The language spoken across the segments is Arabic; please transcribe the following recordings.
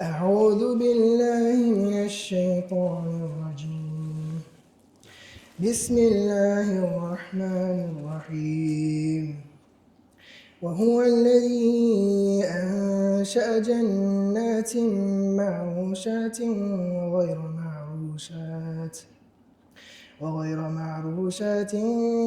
أعوذ بالله من الشيطان الرجيم. بسم الله الرحمن الرحيم. وهو الذي أنشأ جنات معروشات وغير معروشات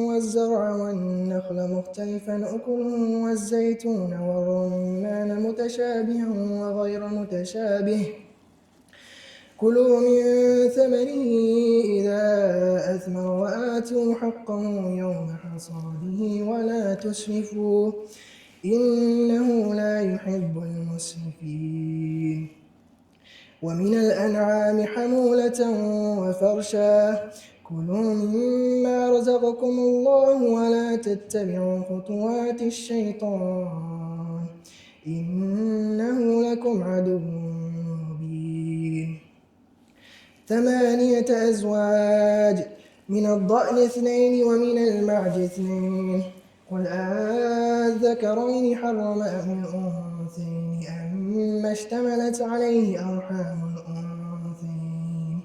والزرع والنخل مختلفا أكله والزيتون والرمان متشابها وغير متشابه كلوا من ثمره إذا أثمر وآتوا حقه يوم حصاده ولا تسرفوا إنه لا يحب المسرفين. ومن الأنعام حمولة وفرشا كلوا مما رزقكم الله ولا تتبعوا خطوات الشيطان إنه لكم عدو مبين. 8 أزواج من الضأن 2 ومن المعز 2 قل أذكرين حرم أم الأنثيين أما اشتملت عليه أرحام الأنثيين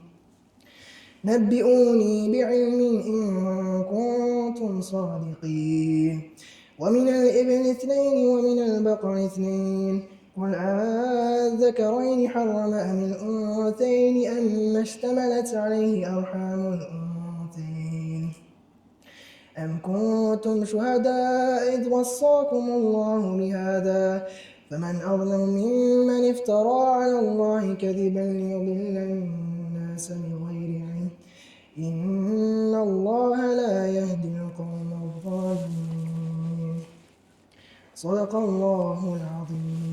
نبئوني بعلم إن كنتم صادقين. ومن الإبل 2 ومن البقر 2 قل أذكرين حرم أم الأنثيين أما اشتملت عليه أرحام الأنثيين أم كنتم شهداء إذ وصاكم الله بهذا فمن أظلم ممن افترى على الله كذبا ليضل الناس بغير علم إن الله لا يهدي القوم الظالمين. صدق الله العظيم.